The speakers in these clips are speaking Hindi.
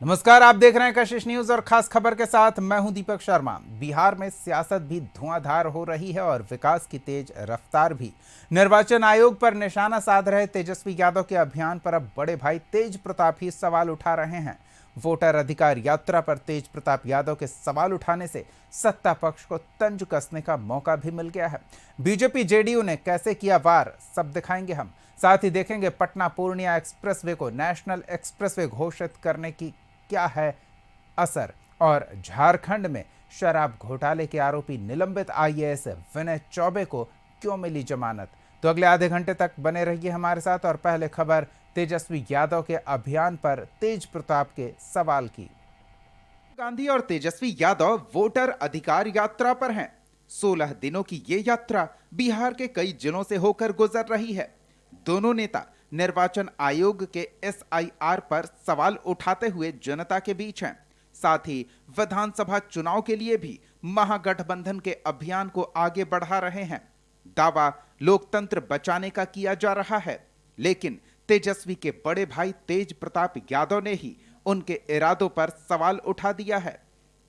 नमस्कार, आप देख रहे हैं कशिश न्यूज और खास खबर के साथ मैं हूं दीपक शर्मा। बिहार में सियासत भी धुआंधार हो रही है और विकास की तेज रफ्तार भी। निर्वाचन आयोग पर निशाना साध रहे तेजस्वी यादव के अभियान पर अब बड़े भाई तेज प्रताप ही सवाल उठा रहे हैं। वोटर अधिकार यात्रा पर तेज प्रताप यादव के सवाल उठाने से सत्ता पक्ष को तंज कसने का मौका भी मिल गया है। बीजेपी जेडीयू ने कैसे किया वार, सब दिखाएंगे हम। साथ ही देखेंगे पटना पूर्णिया एक्सप्रेसवे को नेशनल एक्सप्रेसवे घोषित करने की क्या है असर, और झारखंड में शराब घोटाले के आरोपी निलंबित आईएएस विनय चौबे को क्यों मिली जमानत। तो अगले आधे घंटे तक बने रहिए हमारे साथ। और पहले खबर तेजस्वी यादव के अभियान पर तेज प्रताप के सवाल की। गांधी और तेजस्वी यादव वोटर अधिकार यात्रा पर हैं। 16 दिनों की ये यात्रा बिहार के कई जिलों से होकर गुजर रही है। दोनों नेता निर्वाचन आयोग के एसआईआर पर सवाल उठाते हुए जनता के बीच हैं। साथ ही विधानसभा चुनाव के लिए भी महागठबंधन के अभियान को आगे बढ़ा रहे हैं। दावा लोकतंत्र बचाने का किया जा रहा है, लेकिन तेजस्वी के बड़े भाई तेज प्रताप यादव ने ही उनके इरादों पर सवाल उठा दिया है।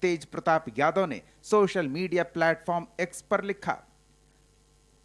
तेज प्रताप यादव ने सोशल मीडिया प्लेटफॉर्म एक्स पर लिखा,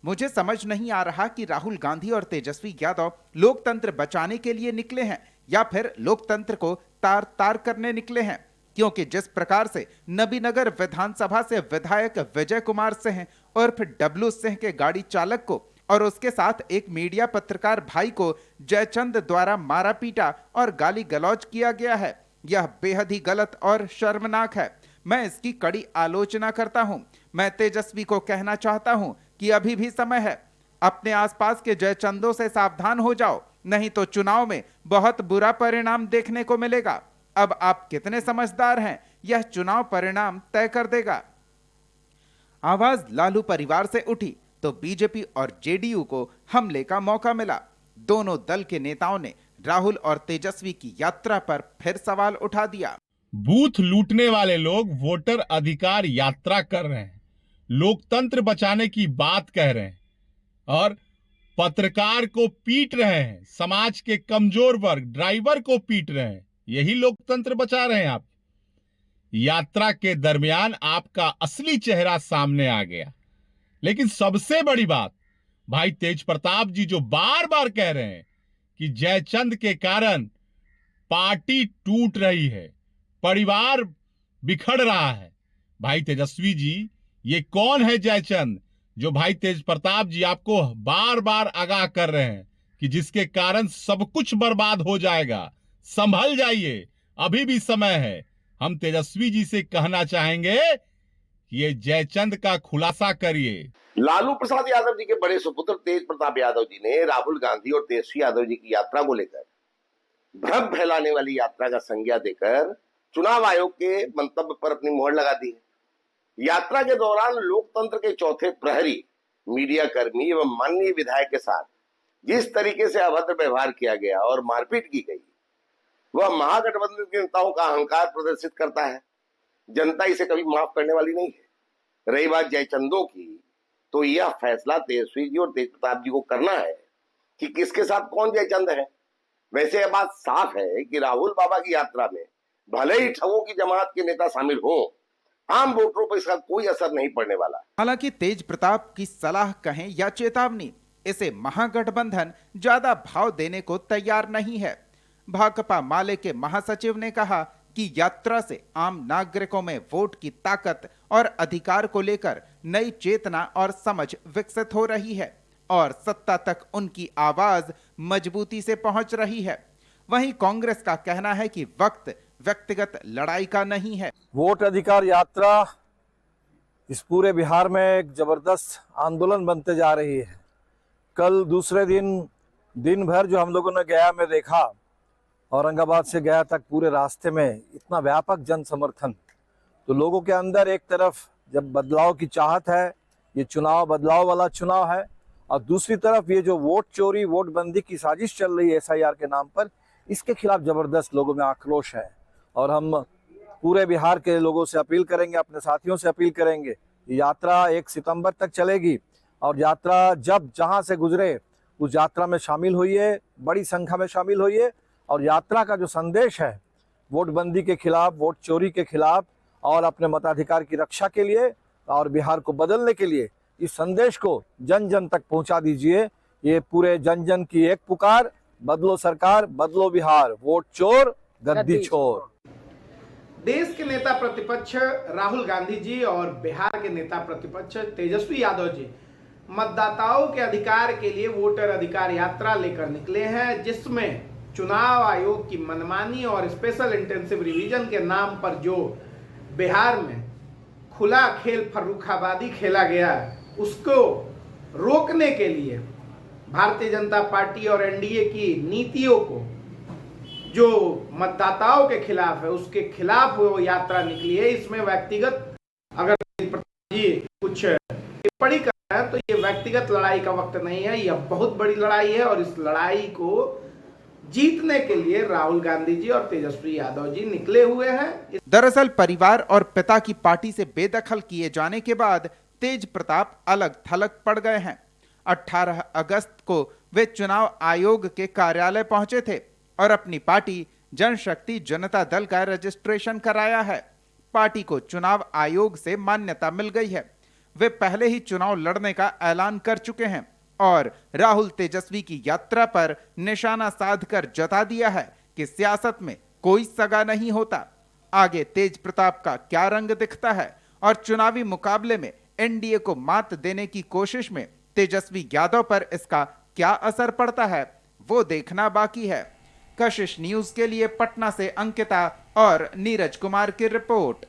मुझे समझ नहीं आ रहा कि राहुल गांधी और तेजस्वी यादव लोकतंत्र बचाने के लिए निकले हैं या फिर लोकतंत्र को तार तार करने निकले हैं, क्योंकि जिस प्रकार से नबीनगर विधानसभा से विधायक विजय कुमार सिंह उर्फ डब्लू सिंह के गाड़ी चालक को और उसके साथ एक मीडिया पत्रकार भाई को जयचंद द्वारा मारा पीटा और गाली गलौज किया गया है, यह बेहद ही गलत और शर्मनाक है। मैं इसकी कड़ी आलोचना करता हूं। मैं तेजस्वी को कहना चाहता हूं कि अभी भी समय है। अपने आसपास के जयचंदों से सावधान हो जाओ, नहीं तो चुनाव में बहुत बुरा परिणाम देखने को मिलेगा। अब आप कितने समझदार हैं, यह चुनाव परिणाम तय कर देगा। आवाज लालू परिवार से उठी तो बीजेपी और जेडीयू को हमले का मौका मिला। दोनों दल के नेताओं ने राहुल और तेजस्वी की यात्रा पर फिर सवाल उठा दिया। बूथ लूटने वाले लोग वोटर अधिकार यात्रा कर रहे हैं, लोकतंत्र बचाने की बात कह रहे हैं और पत्रकार को पीट रहे हैं, समाज के कमजोर वर्ग ड्राइवर को पीट रहे हैं। यही लोकतंत्र बचा रहे हैं आप। यात्रा के दरमियान आपका असली चेहरा सामने आ गया। लेकिन सबसे बड़ी बात, भाई तेज प्रताप जी जो बार बार कह रहे हैं कि जयचंद के कारण पार्टी टूट रही है, परिवार बिखर रहा है। भाई तेजस्वी जी, ये कौन है जयचंद जो भाई तेज प्रताप जी आपको बार बार आगाह कर रहे हैं कि जिसके कारण सब कुछ बर्बाद हो जाएगा। संभल जाइए, अभी भी समय है। हम तेजस्वी जी से कहना चाहेंगे कि ये जयचंद का खुलासा करिए। लालू प्रसाद यादव जी के बड़े सुपुत्र तेज प्रताप यादव जी ने राहुल गांधी और तेजस्वी यादव जी की यात्रा को लेकर भ्रम फैलाने वाली यात्रा का संज्ञा देकर चुनाव आयोग के मंतव्य पर अपनी मोहर लगा दी है। यात्रा के दौरान लोकतंत्र के चौथे प्रहरी मीडिया कर्मी एवं माननीय विधायक के साथ जिस तरीके से अभद्र व्यवहार किया गया और मारपीट की गई, वह महागठबंधन के नेताओं का अहंकार प्रदर्शित करता है। जनता इसे कभी माफ करने वाली नहीं है। रही बात जयचंदों की, तो यह फैसला तेजस्वी जी और तेज प्रताप जी को करना है कि किसके साथ कौन जयचंद है। वैसे यह बात साफ है कि राहुल बाबा की यात्रा में भले ही ठगों की जमात के नेता शामिल हो, आम वोटरों पर इसका कोई असर नहीं पड़ने वाला। हालांकि तेज प्रताप की सलाह कहें या चेतावनी, इसे महागठबंधन ज्यादा भाव देने को तैयार नहीं है। भाकपा माले के महासचिव ने कहा कि यात्रा से आम नागरिकों में वोट की ताकत और अधिकार को लेकर नई चेतना और समझ विकसित हो रही है और सत्ता तक उनकी आवाज मजबूती से पहुंच रही है। वहीं कांग्रेस का कहना है कि वक्त व्यक्तिगत लड़ाई का नहीं है। वोट अधिकार यात्रा इस पूरे बिहार में एक जबरदस्त आंदोलन बनते जा रही है। कल दूसरे दिन भर जो हम लोगों ने गया में देखा, औरंगाबाद से गया तक पूरे रास्ते में इतना व्यापक जन समर्थन, तो लोगों के अंदर एक तरफ जब बदलाव की चाहत है, ये चुनाव बदलाव वाला चुनाव है, और दूसरी तरफ ये जो वोट चोरी वोट बंदी की साजिश चल रही है एसआईआर के नाम पर, इसके खिलाफ जबरदस्त लोगों में आक्रोश है। और हम पूरे बिहार के लोगों से अपील करेंगे, अपने साथियों से अपील करेंगे, यात्रा 1 सितंबर तक चलेगी और यात्रा जब जहां से गुजरे उस यात्रा में शामिल होइए, बड़ी संख्या में शामिल होइए और यात्रा का जो संदेश है वोटबंदी के खिलाफ, वोट चोरी के खिलाफ और अपने मताधिकार की रक्षा के लिए और बिहार को बदलने के लिए इस संदेश को जन जन तक पहुंचा दीजिए। ये पूरे जन जन की एक पुकार, बदलो सरकार, बदलो बिहार, वोट चोर गद्दी छोर। देश के नेता प्रतिपक्ष राहुल गांधी जी और बिहार के नेता प्रतिपक्ष तेजस्वी यादव जी मतदाताओं के अधिकार के लिए वोटर अधिकार यात्रा लेकर निकले हैं, जिसमें चुनाव आयोग की मनमानी और स्पेशल इंटेंसिव रिवीजन के नाम पर जो बिहार में खुला खेल फर्रुखाबादी खेला गया उसको रोकने के लिए भारतीय जनता पार्टी और एनडीए की नीतियों को जो मतदाताओं के खिलाफ है उसके खिलाफ वो यात्रा निकली है। इसमें व्यक्तिगत अगर जी कुछ टिप्पणी कर रहे हैं तो ये व्यक्तिगत लड़ाई का वक्त नहीं है, यह बहुत बड़ी लड़ाई है और इस लड़ाई को जीतने के लिए राहुल गांधी जी और तेजस्वी यादव जी निकले हुए हैं। दरअसल परिवार और पिता की पार्टी से बेदखल किए जाने के बाद तेज प्रताप अलग थलग पड़ गए हैं। 18 अगस्त को वे चुनाव आयोग के कार्यालय पहुंचे थे और अपनी पार्टी जनशक्ति जनता दल का रजिस्ट्रेशन कराया है। पार्टी को चुनाव आयोग से मान्यता मिल गई है। वे पहले ही चुनाव लड़ने का ऐलान कर चुके हैं और राहुल तेजस्वी की यात्रा पर निशाना साधकर जता दिया है कि सियासत में कोई सगा नहीं होता। आगे तेज प्रताप का क्या रंग दिखता है और चुनावी मुकाबले में एनडीए को मात देने की कोशिश में तेजस्वी यादव पर इसका क्या असर पड़ता है, वो देखना बाकी है। कशिश न्यूज के लिए पटना से अंकिता और नीरज कुमार की रिपोर्ट।